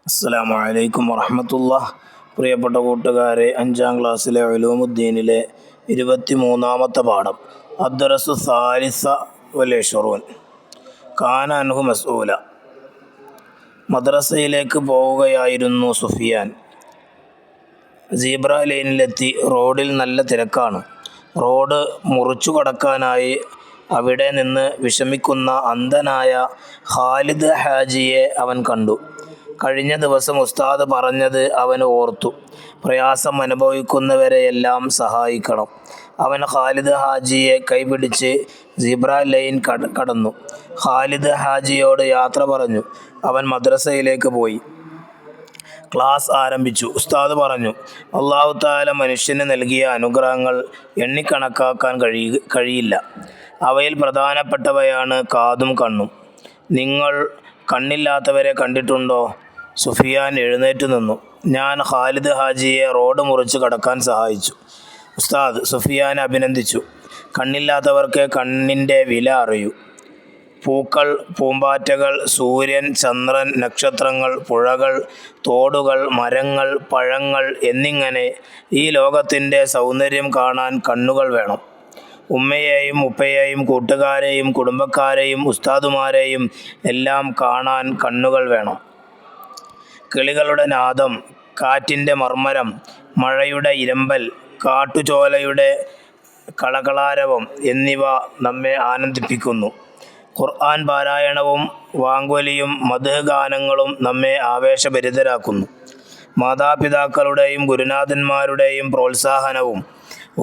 അസ്സലാമു അലൈക്കും വറഹ്മത്തുള്ളാഹി. പ്രിയപ്പെട്ട കൂട്ടുകാരെ, 5ാം ക്ലാസ്സിലെ ഉലൂമുദ്ദീനിലെ 23ാമത്തെ പാഠം അദ്ദറസു സാലിസ വൽ ഇശ്റൂൻ കാന അൻഹു മസ്ഊല. മദ്രസയിലേക്ക് പോവുകയായിരുന്നു സുഫിയാൻ. സീബ്ര ലൈനിലെത്തി. റോഡിൽ നല്ല തിരക്കാണ്. റോഡ് മുറിച്ചു കടക്കാനായി അവിടെ നിന്ന് വിഷമിക്കുന്ന അന്ധനായ ഖാലിദ് ഹാജിയെ അവൻ കണ്ടു. കഴിഞ്ഞ ദിവസം ഉസ്താദ് പറഞ്ഞത് അവൻ ഓർത്തു. പ്രയാസം അനുഭവിക്കുന്നവരെയെല്ലാം സഹായിക്കണം. അവൻ ഖാലിദ് ഹാജിയെ കൈപിടിച്ച് സീബ്ര ലൈൻ കടന്നു. ഖാലിദ് ഹാജിയോട് യാത്ര പറഞ്ഞു. അവൻ മദ്രസയിലേക്ക് പോയി. ക്ലാസ് ആരംഭിച്ചു. ഉസ്താദ് പറഞ്ഞു, അല്ലാഹു തആല മനുഷ്യന് നൽകിയ അനുഗ്രഹങ്ങൾ എണ്ണിക്കണക്കാക്കാൻ കഴിയില്ല. അവയിൽ പ്രധാനപ്പെട്ടവയാണ് കാതും കണ്ണും. നിങ്ങൾ കണ്ണില്ലാത്തവരെ കണ്ടിട്ടുണ്ടോ? സുഫിയാൻ എഴുന്നേറ്റ് നിന്നു. ഞാൻ ഖാലിദ് ഹാജിയെ റോഡ് മുറിച്ച് കടക്കാൻ സഹായിച്ചു. ഉസ്താദ് സുഫിയാനെ അഭിനന്ദിച്ചു. കണ്ണില്ലാത്തവർക്ക് കണ്ണിൻ്റെ വില അറിയൂ. പൂക്കൾ, പൂമ്പാറ്റകൾ, സൂര്യൻ, ചന്ദ്രൻ, നക്ഷത്രങ്ങൾ, പുഴകൾ, തോടുകൾ, മരങ്ങൾ, പഴങ്ങൾ എന്നിങ്ങനെ ഈ ലോകത്തിൻ്റെ സൗന്ദര്യം കാണാൻ കണ്ണുകൾ വേണം. ഉമ്മയെയും ഉപ്പയെയും കൂട്ടുകാരെയും കുടുംബക്കാരെയും ഉസ്താദുമാരെയും എല്ലാം കാണാൻ കണ്ണുകൾ വേണം. കിളികളുടെ നാദം, കാറ്റിൻ്റെ മർമ്മരം, മഴയുടെ ഇരമ്പൽ, കാട്ടുചോലയുടെ കളകളാരവം എന്നിവ നമ്മെ ആനന്ദിപ്പിക്കുന്നു. ഖുർആൻ പാരായണവും വാങ്വലിയും മദ്ഹ് ഗാനങ്ങളും നമ്മെ ആവേശഭരിതരാക്കുന്നു. മാതാപിതാക്കളുടെയും ഗുരുനാഥന്മാരുടെയും പ്രോത്സാഹനവും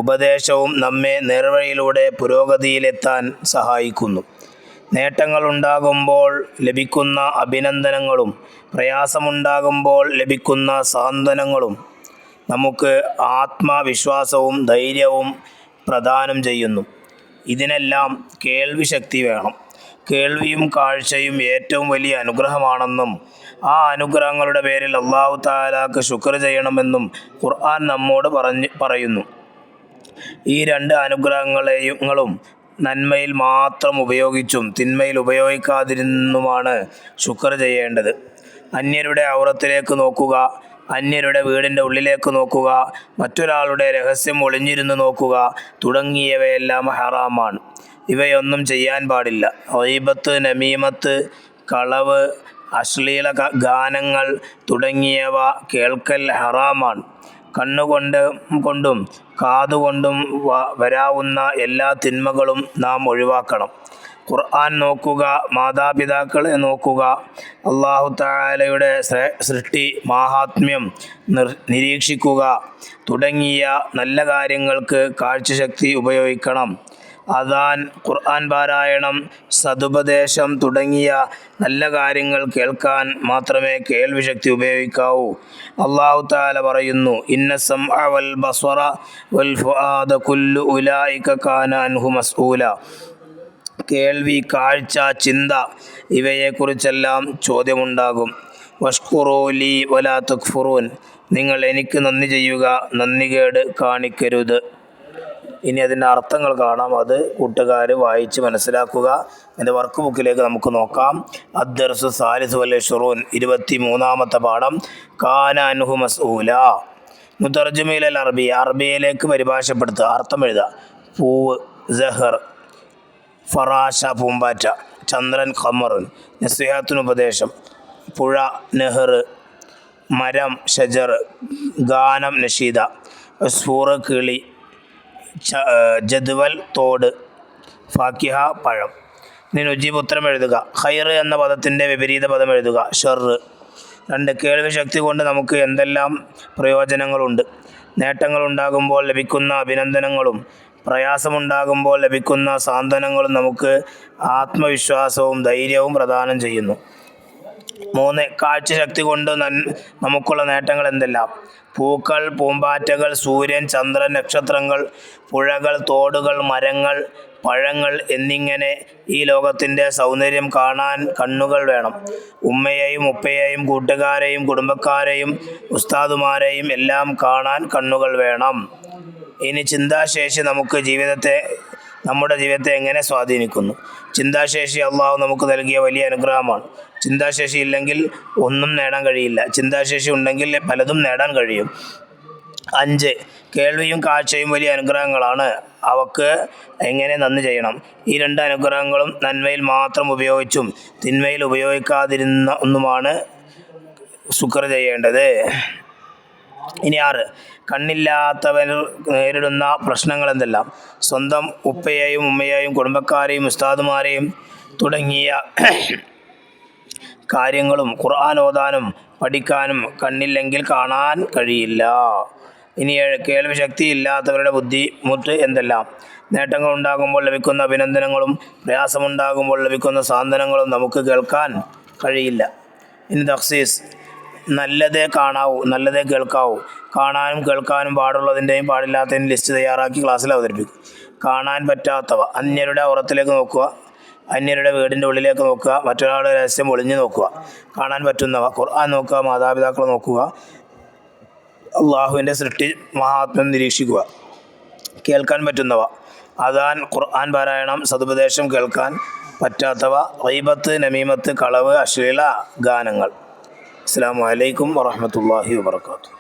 ഉപദേശവും നമ്മെ നേർവഴിയിലൂടെ പുരോഗതിയിലെത്താൻ സഹായിക്കുന്നു. നേട്ടങ്ങളുണ്ടാകുമ്പോൾ ലഭിക്കുന്ന അഭിനന്ദനങ്ങളും പ്രയാസമുണ്ടാകുമ്പോൾ ലഭിക്കുന്ന സാന്ത്വനങ്ങളും നമുക്ക് ആത്മവിശ്വാസവും ധൈര്യവും പ്രദാനം ചെയ്യുന്നു. ഇതിനെല്ലാം കേൾവി ശക്തി വേണം. കേൾവിയും കാഴ്ചയും ഏറ്റവും വലിയ അനുഗ്രഹമാണെന്നും ആ അനുഗ്രഹങ്ങളുടെ പേരിൽ അല്ലാഹു തആലക്ക് ശുക്ർ ചെയ്യണമെന്നും ഖുർആൻ നമ്മോട് പറയുന്നു. ഈ രണ്ട് അനുഗ്രഹങ്ങളും നന്മയിൽ മാത്രം ഉപയോഗിച്ചും തിന്മയിൽ ഉപയോഗിക്കാതിരുന്നുമാണ് ശുക്ർ ചെയ്യേണ്ടത്. അന്യരുടെ ഔറത്തിലേക്ക് നോക്കുക, അന്യരുടെ വീടിൻ്റെ ഉള്ളിലേക്ക് നോക്കുക, മറ്റൊരാളുടെ രഹസ്യം ഒളിഞ്ഞിരുന്ന് നോക്കുക തുടങ്ങിയവയെല്ലാം ഹറാമാണ്. ഇവയൊന്നും ചെയ്യാൻ പാടില്ല. ഗീബത്ത്, നമീമത്ത്, കളവ്, അശ്ലീല ഗാനങ്ങൾ തുടങ്ങിയവ കേൾക്കൽ ഹറാമാണ്. കണ്ണുകൊണ്ടും കാതുകൊണ്ടും വരാവുന്ന എല്ലാ തിന്മകളും നാം ഒഴിവാക്കണം. ഖുർആൻ നോക്കുക, മാതാപിതാക്കളെ നോക്കുക, അല്ലാഹു തആലയുടെ സൃഷ്ടി മാഹാത്മ്യം നിരീക്ഷിക്കുക തുടങ്ങിയ നല്ല കാര്യങ്ങൾക്ക് കാഴ്ചശക്തി ഉപയോഗിക്കണം. അദാൻ, ഖുർആൻ പാരായണം, സദുപദേശം തുടങ്ങിയ നല്ല കാര്യങ്ങൾ കേൾക്കാൻ മാത്രമേ കേൾവിശക്തി ഉപയോഗിക്കാവൂ. അല്ലാഹു തആല പറയുന്നു, ഇന്ന സമഅ വൽ ബസ്വറ വൽ ഫുആദ കുല്ലു ഉലൈക കാന അൻഹു മസ്ഊല. കേൾവി, കാഴ്ച, ചിന്ത ഇവയെക്കുറിച്ചെല്ലാം ചോദ്യമുണ്ടാകും. വഷ്കുറൂ ലീ വലാ തക്ഫുറൂൻ. നിങ്ങൾ എനിക്ക് നന്ദി ചെയ്യുക, നന്ദികേട് കാണിക്കരുത്. ഇനി അതിൻ്റെ അർത്ഥങ്ങൾ കാണാം. അത് കൂട്ടുകാർ വായിച്ച് മനസ്സിലാക്കുക. എൻ്റെ വർക്ക് ബുക്കിലേക്ക് നമുക്ക് നോക്കാം. അദ്ദർസു സാലിസ് വൽ ഇശ്റൂൻ 23ാമത്തെ പാഠം കാന അൻഹു മസ്ഊല. മുതർജമിൽ അറബി, അറബിയിലേക്ക് പരിഭാഷപ്പെടുത്തുക, അർത്ഥം എഴുതുക. പൂവ് സഹർ, ഫറാശ പൂമ്പാറ്റ, ചന്ദ്രൻ ഖമറുൻ, നസിഹത്തുൻ ഉപദേശം, പുഴ നെഹർ, മരം ഷജർ, ഗാനം നഷീദ, ഉസ്ഫൂർ കിളി, ജദ്വൽ തോട്, ഫാക്കിഹ പഴം. ഇനി നുജീബ് ഉത്തരം എഴുതുക. ഖൈർ എന്ന പദത്തിൻ്റെ വിപരീത പദം എഴുതുക, ഷർ. 2. കേൾവി ശക്തി കൊണ്ട് നമുക്ക് എന്തെല്ലാം പ്രയോജനങ്ങളുണ്ട്? നേട്ടങ്ങളുണ്ടാകുമ്പോൾ ലഭിക്കുന്ന അഭിനന്ദനങ്ങളും പ്രയാസമുണ്ടാകുമ്പോൾ ലഭിക്കുന്ന സാന്ത്വനങ്ങളും നമുക്ക് ആത്മവിശ്വാസവും ധൈര്യവും പ്രദാനം ചെയ്യുന്നു. 3. കാഴ്ചശക്തി കൊണ്ട് നമുക്കുള്ള നേട്ടങ്ങൾ എന്തെല്ലാം? പൂക്കൾ, പൂമ്പാറ്റകൾ, സൂര്യൻ, ചന്ദ്രൻ, നക്ഷത്രങ്ങൾ, പുഴകൾ, തോടുകൾ, മരങ്ങൾ, പഴങ്ങൾ എന്നിങ്ങനെ ഈ ലോകത്തിൻ്റെ സൗന്ദര്യം കാണാൻ കണ്ണുകൾ വേണം. ഉമ്മയെയും ഉപ്പയെയും കൂട്ടുകാരെയും കുടുംബക്കാരെയും ഉസ്താദുമാരെയും എല്ലാം കാണാൻ കണ്ണുകൾ വേണം. ഇനി ചിന്താശേഷി നമുക്ക് ജീവിതത്തെ നമ്മുടെ ജീവിതത്തെ എങ്ങനെ സ്വാധീനിക്കുന്നു. ചിന്താശേഷി അള്ളാഹു നമുക്ക് നൽകിയ വലിയ അനുഗ്രഹമാണ്. ചിന്താശേഷി ഇല്ലെങ്കിൽ ഒന്നും നേടാൻ കഴിയില്ല. ചിന്താശേഷി ഉണ്ടെങ്കിൽ പലതും നേടാൻ കഴിയും. 5. കേൾവിയും കാഴ്ചയും വലിയ അനുഗ്രഹങ്ങളാണ്. അവക്ക് എങ്ങനെ നന്ദി ചെയ്യണം. ഈ 2 അനുഗ്രഹങ്ങളും നന്മയിൽ മാത്രം ഉപയോഗിച്ചും തിന്മയിൽ ഉപയോഗിക്കാതിരുന്ന ഒന്നുമാണ് ശുക്ർ ചെയ്യേണ്ടത്. ഇനി 6. കണ്ണില്ലാത്തവർ നേരിടുന്ന പ്രശ്നങ്ങൾ എന്തെല്ലാം. സ്വന്തം ഉപ്പയെയും ഉമ്മയെയും കുടുംബക്കാരെയും ഉസ്താദുമാരെയും തുടങ്ങിയ കാര്യങ്ങളും ഖുർആൻ ഓതാനും പഠിക്കാനും കണ്ണില്ലെങ്കിൽ കാണാൻ കഴിയില്ല. ഇനി 7. കേൾവി ശക്തി ഇല്ലാത്തവരുടെ ബുദ്ധിമുട്ട് എന്തെല്ലാം. നേട്ടങ്ങൾ ഉണ്ടാകുമ്പോൾ ലഭിക്കുന്ന അഭിനന്ദനങ്ങളും പ്രയാസമുണ്ടാകുമ്പോൾ ലഭിക്കുന്ന സാന്ത്വനങ്ങളും നമുക്ക് കേൾക്കാൻ കഴിയില്ല. ഇനി തഖ്സീസ്. നല്ലതേ കാണാവൂ, നല്ലതേ കേൾക്കാവൂ. കാണാനും കേൾക്കാനും പാടുള്ളതിൻ്റെയും പാടില്ലാത്തതിൻ്റെയും ലിസ്റ്റ് തയ്യാറാക്കി ക്ലാസ്സിൽ അവതരിപ്പിക്കും. കാണാൻ പറ്റാത്തവ. അന്യരുടെ ഔറത്തിലേക്ക് നോക്കുക, അന്യരുടെ വീടിൻ്റെ ഉള്ളിലേക്ക് നോക്കുക, മറ്റൊരാളുടെ രഹസ്യം ഒളിഞ്ഞു നോക്കുക. കാണാൻ പറ്റുന്നവ ഖുർആൻ നോക്കുക, മാതാപിതാക്കളെ നോക്കുക, അള്ളാഹുവിൻ്റെ സൃഷ്ടി മഹാത്മ്യം നിരീക്ഷിക്കുക. കേൾക്കാൻ പറ്റുന്നവ അദാൻ, ഖുർആൻ പാരായണം, സതുപദേശം. കേൾക്കാൻ പറ്റാത്തവ ഗീബത്ത്, നമീമത്ത്, കളവ്, അശ്ലീല ഗാനങ്ങൾ. അസ്സലാമു അലൈക്കും വറഹ്മത്തുള്ളാഹി വബറകാതുഹു.